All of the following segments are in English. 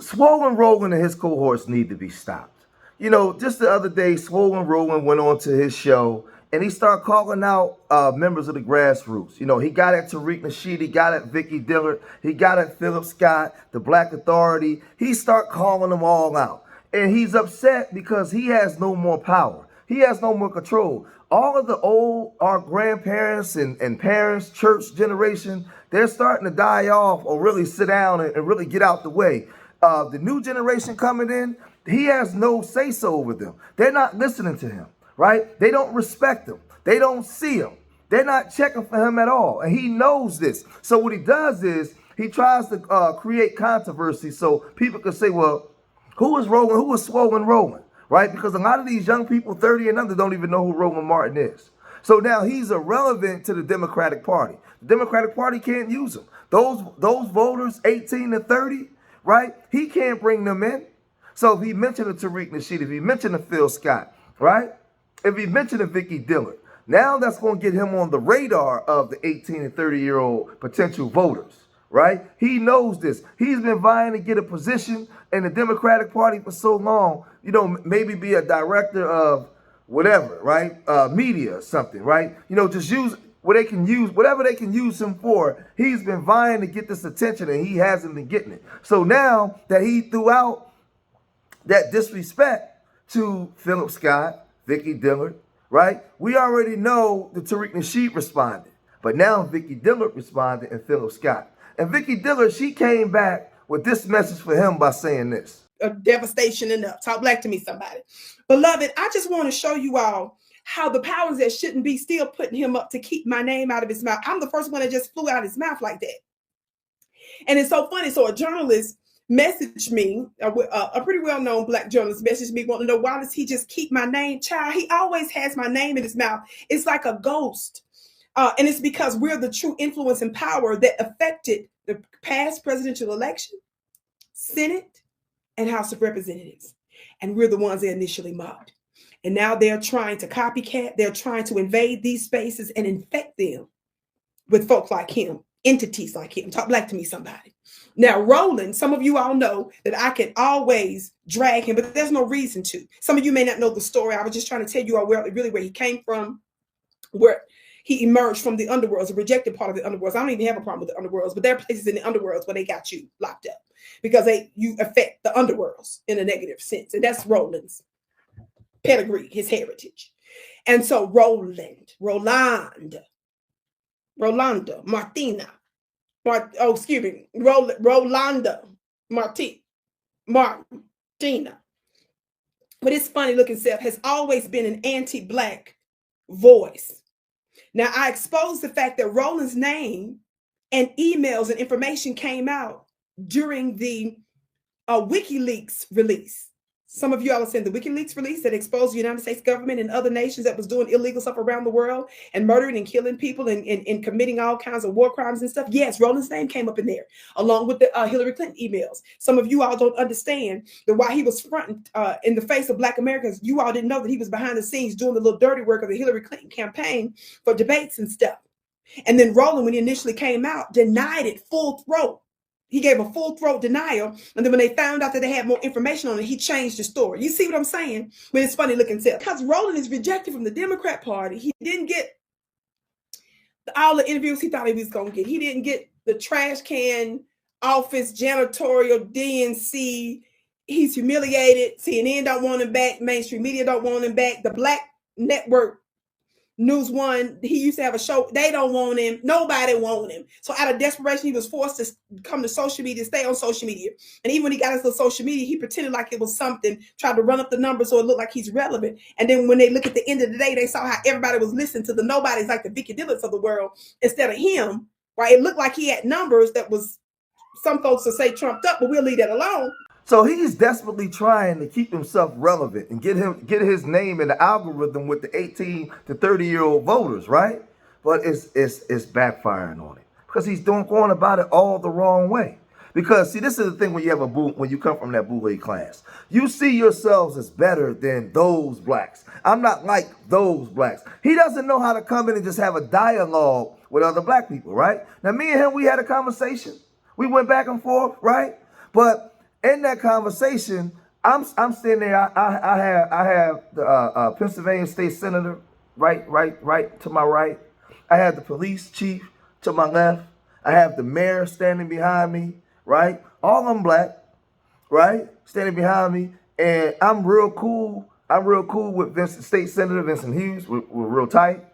Swollen Roland and his cohorts need to be stopped. You know, just the other day, Swollen Roland went on to his show and he started calling out members of the grassroots. You know, he got at Tariq Nasheed, he got at Vicky Dillard, he got at Philip Scott, the Black Authority. He started calling them all out. And he's upset because he has no more power. He has no more control. All of the old, our grandparents and parents, church generation, they're starting to die off or really sit down and really get out the way. The new generation coming in, he has no say-so over them. They're not listening to him, right? They don't respect him. They don't see him. They're not checking for him at all. And he knows this. So what he does is he tries to create controversy so people can say, well, who is Roland? Who is Swollen Roland? Right? Because a lot of these young people, 30 and under, don't even know who Roland Martin is. So now he's irrelevant to the Democratic Party. The Democratic Party can't use him. Those voters, 18 to 30, right? He can't bring them in. So if he mentioned a Tariq Nasheed, if he mentioned a Phil Scott, right? If he mentioned a Vicky Dillard, now that's going to get him on the radar of the 18 and 30-year-old potential voters, right? He knows this. He's been vying to get a position in the Democratic Party for so long, you know, maybe be a director of whatever, right? Media or something, right? You know, just use what they can use, whatever they can use him for. He's been vying to get this attention and he hasn't been getting it. So now that he threw out that disrespect to Philip Scott, Vicky Dillard, right? We already know that Tariq Nasheed responded, but now Vicky Dillard responded and Philip Scott. And Vicky Dillard, she came back with this message for him by saying this. Devastation enough. Talk black to me, somebody. Beloved, I just want to show you all how the powers that shouldn't be still putting him up to keep my name out of his mouth. I'm the first one that just flew out his mouth like that. And it's so funny. So a journalist messaged me, a pretty well-known black journalist messaged me, wanting to know, why does he just keep my name? Child, he always has my name in his mouth. It's like a ghost. And it's because we're the true influence and power that affected the past presidential election, Senate, and House of Representatives. And we're the ones that initially mobbed. And now they're trying to copycat. They're trying to invade these spaces and infect them with folks like him, entities like him. Talk black to me, somebody. Now, Roland, some of you all know that I can always drag him, but there's no reason to. Some of you may not know the story. I was just trying to tell you all where he came from, where he emerged from the underworlds, a rejected part of the underworlds. I don't even have a problem with the underworlds, but there are places in the underworlds where they got you locked up because you affect the underworlds in a negative sense. And that's Roland's pedigree, his heritage. And so Rolanda, Martina, Rolanda, Martina. But his funny looking self has always been an anti-black voice. Now, I exposed the fact that Roland's name and emails and information came out during the WikiLeaks release. Some of you all have seen the WikiLeaks release that exposed the United States government and other nations that was doing illegal stuff around the world and murdering and killing people and committing all kinds of war crimes and stuff. Yes, Roland's name came up in there, along with the Hillary Clinton emails. Some of you all don't understand that while he was fronting in the face of Black Americans, you all didn't know that he was behind the scenes doing the little dirty work of the Hillary Clinton campaign for debates and stuff. And then Roland, when he initially came out, denied it full throat. He gave a full throat denial. And then when they found out that they had more information on it, he changed the story. You see what I'm saying? With his funny looking self. Because Roland is rejected from the Democrat Party. He didn't get all the interviews he thought he was going to get. He didn't get the trash can office, janitorial, DNC. He's humiliated. CNN don't want him back. Mainstream media don't want him back. The Black Network News One, he used to have a show. They don't want him. Nobody want him. So out of desperation, he was forced to come to social media, stay on social media. And even when he got into social media, he pretended like it was something, tried to run up the numbers so it looked like he's relevant. And then when they look at the end of the day, they saw how everybody was listening to the nobodies like the Vicky Dillards of the world instead of him, right? It looked like he had numbers that was, some folks will say trumped up, but we'll leave that alone. So he's desperately trying to keep himself relevant and get his name in the algorithm with the 18 to 30-year-old voters, right? But it's backfiring on him because he's going about it all the wrong way. Because see, this is the thing when you come from that boule class, you see yourselves as better than those blacks. I'm not like those blacks. He doesn't know how to come in and just have a dialogue with other black people, right? Now, me and him, we had a conversation. We went back and forth, right? But In that conversation, I'm standing there. I have the Pennsylvania State Senator right to my right. I have the police chief to my left. I have the mayor standing behind me, right? All of them black, right? Standing behind me, and I'm real cool. I'm real cool with State Senator Vincent Hughes. We're real tight,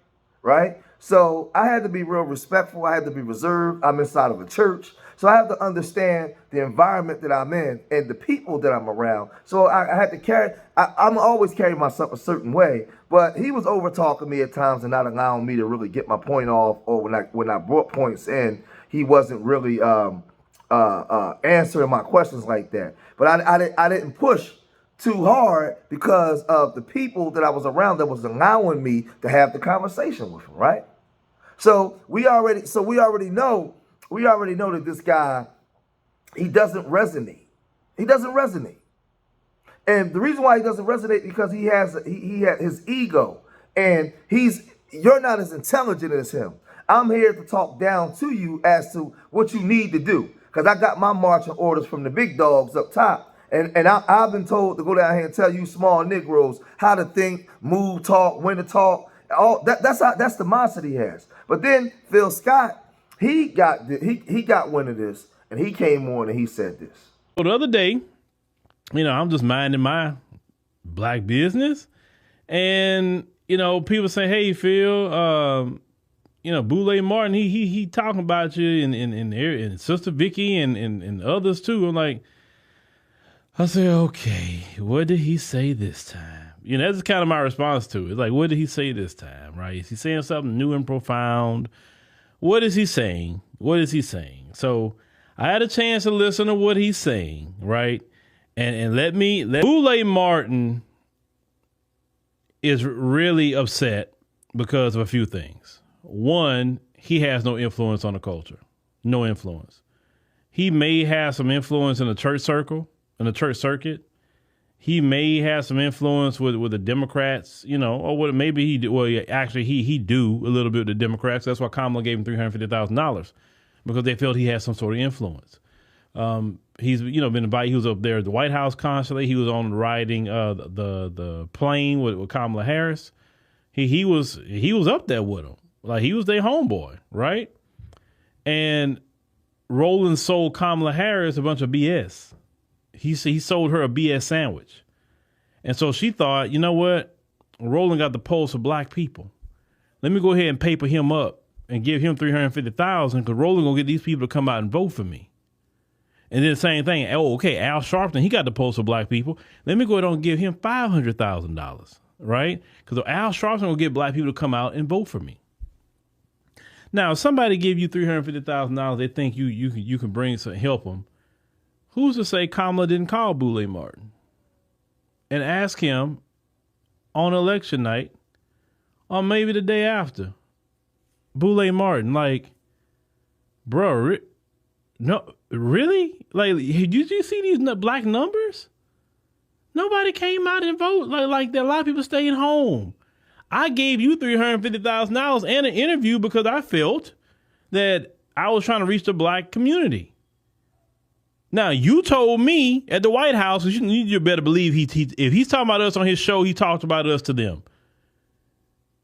right? So I had to be real respectful. I had to be reserved. I'm inside of a church. So I have to understand the environment that I'm in and the people that I'm around. So I had to I'm always carry myself a certain way, but he was over talking me at times and not allowing me to really get my point off, or when I brought points in, he wasn't really answering my questions like that. But I didn't push too hard because of the people that I was around that was allowing me to have the conversation with him, right? So we already know that this guy, he doesn't resonate. He doesn't resonate. And the reason why he doesn't resonate because he has his ego, and you're not as intelligent as him. I'm here to talk down to you as to what you need to do, because I got my marching orders from the big dogs up top. And I've been told to go down here and tell you small Negroes how to think, move, talk, when to talk. That's the mindset he has. But then Phil Scott, he got wind of this, and he came on and he said this. So the other day, I'm just minding my black business, and people say, "Hey, Phil, Boule Martin, he talking about you and Sister Vicky and others too." I'm like, I say, okay, what did he say this time? That's kind of my response to it. It's like, what did he say this time, right? Is he saying something new and profound? What is he saying? What is he saying? So I had a chance to listen to what he's saying, right? And let Boule Martin is really upset because of a few things. One, he has no influence on the culture. No influence. He may have some influence in the church circle, in the church circuit. He may have some influence with the Democrats, or what maybe he do. Well, yeah, actually, he do a little bit with the Democrats. That's why Kamala gave him $350,000, because they felt he had some sort of influence. He's been invited. He was up there at the White House constantly. He was on riding the plane with Kamala Harris. He was up there with him, like he was their homeboy, right? And Roland sold Kamala Harris a bunch of BS. He sold her a BS sandwich. And so she thought, you know what? Roland got the pulse of black people. Let me go ahead and paper him up and give him $350,000, because Roland gonna get these people to come out and vote for me. And then the same thing. Oh, okay, Al Sharpton, he got the pulse of black people. Let me go ahead and give him $500,000, right? Because Al Sharpton will get black people to come out and vote for me. Now, if somebody give you $350,000, they think you can bring some help them. Who's to say Kamala didn't call Boule Martin and ask him on election night, or maybe the day after, Boule Martin, like, bro, no, really? Like, did you see these black numbers? Nobody came out and voted. Like a lot of people staying home. I gave you $350,000 and an interview because I felt that I was trying to reach the black community. Now, you told me at the White House, you better believe if he's talking about us on his show, he talked about us to them.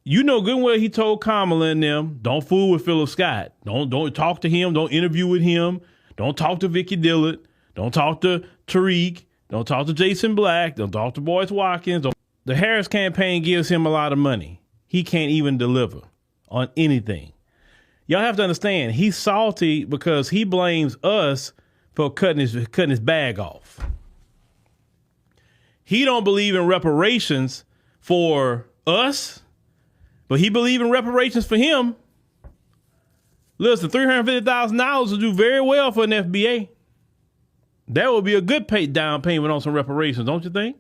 You know good and well he told Kamala and them, don't fool with Philip Scott. Don't talk to him. Don't interview with him. Don't talk to Vicky Dillard. Don't talk to Tariq. Don't talk to Jason Black. Don't talk to Boyce Watkins. The Harris campaign gives him a lot of money. He can't even deliver on anything. Y'all have to understand, he's salty because he blames us for cutting his bag off. He don't believe in reparations for us, but he believe in reparations for him. Listen, $350,000 will do very well for an FBA. That would be a good down payment on some reparations, don't you think?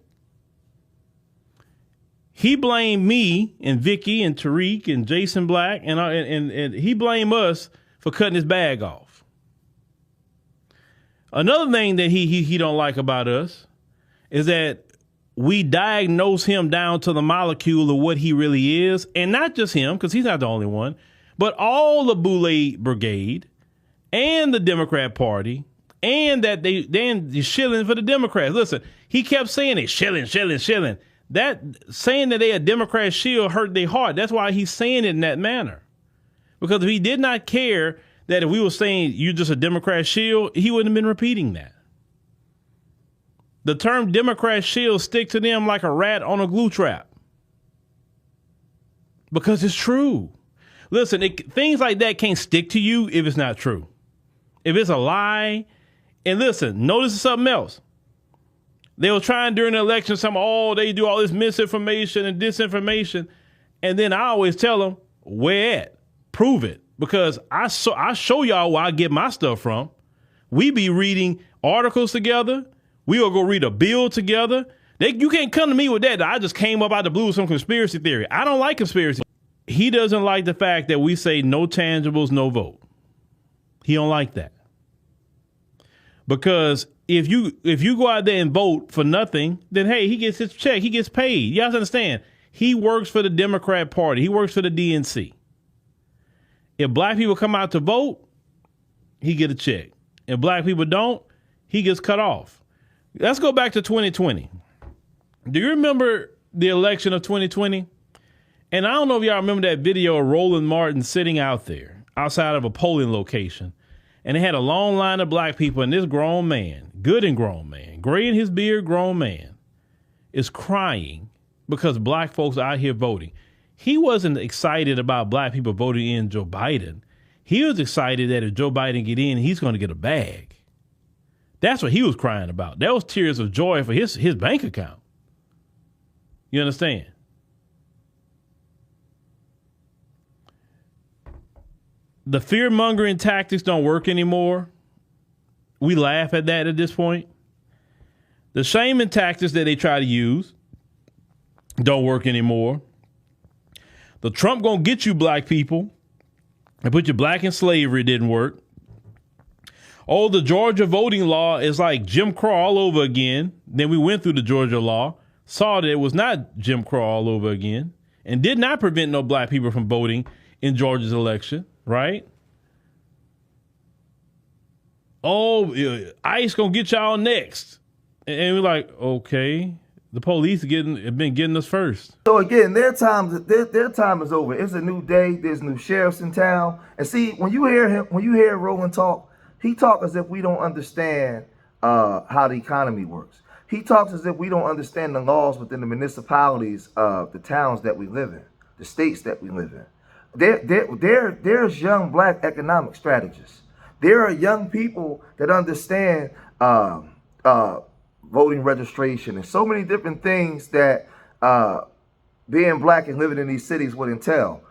He blamed me and Vicky and Tariq and Jason Black and he blamed us for cutting his bag off. Another thing that he don't like about us is that we diagnose him down to the molecule of what he really is. And not just him, because he's not the only one, but all the Boule Brigade and the Democrat Party and that they shilling for the Democrats. Listen, he kept saying they shilling. That saying that they a Democrat shield hurt their heart. That's why he's saying it in that manner. Because if he did not care that if we were saying you're just a Democrat shield, he wouldn't have been repeating that. The term Democrat shield stick to them like a rat on a glue trap. Because it's true. Listen, things like that can't stick to you if it's not true. If it's a lie. And listen, notice something else. They were trying during the election, they do all this misinformation and disinformation. And then I always tell them, where at? Prove it. Because I show y'all where I get my stuff from. We be reading articles together. We will go read a bill together. You can't come to me with that. I just came up out the blue with some conspiracy theory. I don't like conspiracy. He doesn't like the fact that we say no tangibles, no vote. He don't like that. Because if you go out there and vote for nothing, then hey, he gets his check. He gets paid. You guys understand? He works for the Democrat Party. He works for the DNC. If black people come out to vote, he get a check. If black people don't, he gets cut off. Let's go back to 2020. Do you remember the election of 2020? And I don't know if y'all remember that video of Roland Martin sitting out there outside of a polling location. And they had a long line of black people, and this grown man, good and grown man, gray in his beard, grown man, is crying because black folks are out here voting. He wasn't excited about black people voting in Joe Biden. He was excited that if Joe Biden get in, he's going to get a bag. That's what he was crying about. That was tears of joy for his bank account. You understand? The fear-mongering tactics don't work anymore. We laugh at that at this point. The shaming tactics that they try to use don't work anymore. The Trump gonna get you black people and put you black in slavery didn't work. Oh, the Georgia voting law is like Jim Crow all over again. Then we went through the Georgia law, saw that it was not Jim Crow all over again, and did not prevent no black people from voting in Georgia's election, right? Oh, ICE gonna get y'all next. And we're like, okay, the police have been getting us first. So again, their time is over. It's a new day. There's new sheriffs in town. And see, when you hear Roland talk, he talks as if we don't understand how the economy works. He talks as if we don't understand the laws within the municipalities of the towns that we live in, the states that we live in. There's young black economic strategists. There are young people that understand voting registration and so many different things that being black and living in these cities would entail.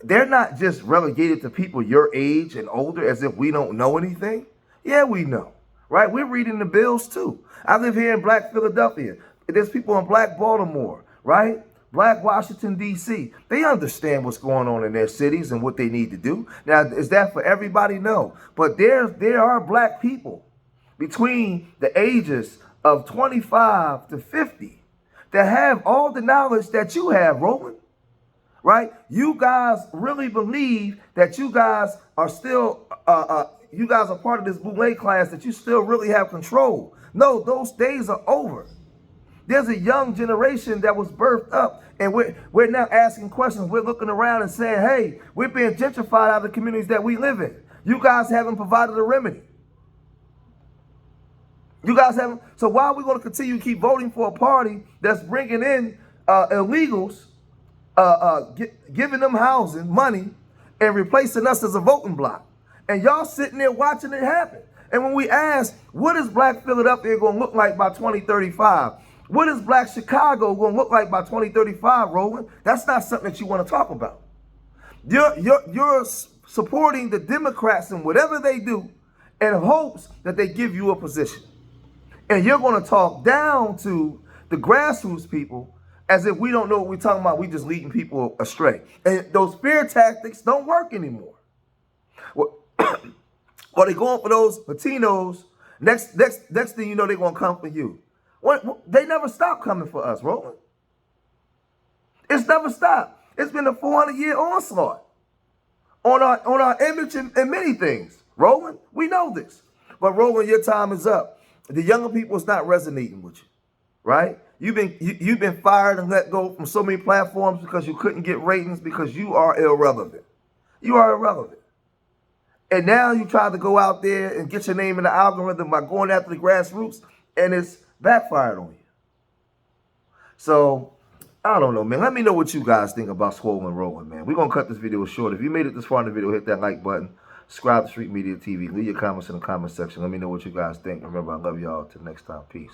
They're not just relegated to people your age and older as if we don't know anything. Yeah, we know, right? We're reading the bills too. I live here in Black Philadelphia. There's people in Black Baltimore, right? Black Washington, D.C. They understand what's going on in their cities and what they need to do. Now, is that for everybody? No. But there are black people between the ages of 25 to 50 that have all the knowledge that you have, Roland. Right? You guys really believe that you guys are still, you guys are part of this boule class, that you still really have control. No, those days are over. There's a young generation that was birthed up, and we're now asking questions. We're looking around and saying, hey, we're being gentrified out of the communities that we live in. You guys haven't provided a remedy. You guys haven't. So why are we going to continue to keep voting for a party that's bringing in illegals, giving them housing, money, and replacing us as a voting bloc? And y'all sitting there watching it happen. And when we ask, what is Black Philadelphia going to look like by 2035? What is Black Chicago going to look like by 2035, Roland? That's not something that you want to talk about. You're supporting the Democrats in whatever they do in hopes that they give you a position. And you're going to talk down to the grassroots people as if we don't know what we're talking about. We just leading people astray. And those fear tactics don't work anymore. Well, or they going for those Latinos. Next thing you know, they're going to come for you. They never stop coming for us, Roland. It's never stopped. It's been a 400-year onslaught on our image and many things, Roland. We know this. But Roland, your time is up. The younger people is not resonating with you, right? You've been fired and let go from so many platforms because you couldn't get ratings because you are irrelevant. You are irrelevant. And now you try to go out there and get your name in the algorithm by going after the grassroots, and it's backfired on you. So, I don't know, man. Let me know what you guys think about Swollen Roland, man. We're going to cut this video short. If you made it this far in the video, hit that like button. Subscribe to Street Media TV. Leave your comments in the comment section. Let me know what you guys think. Remember, I love y'all. Till next time. Peace.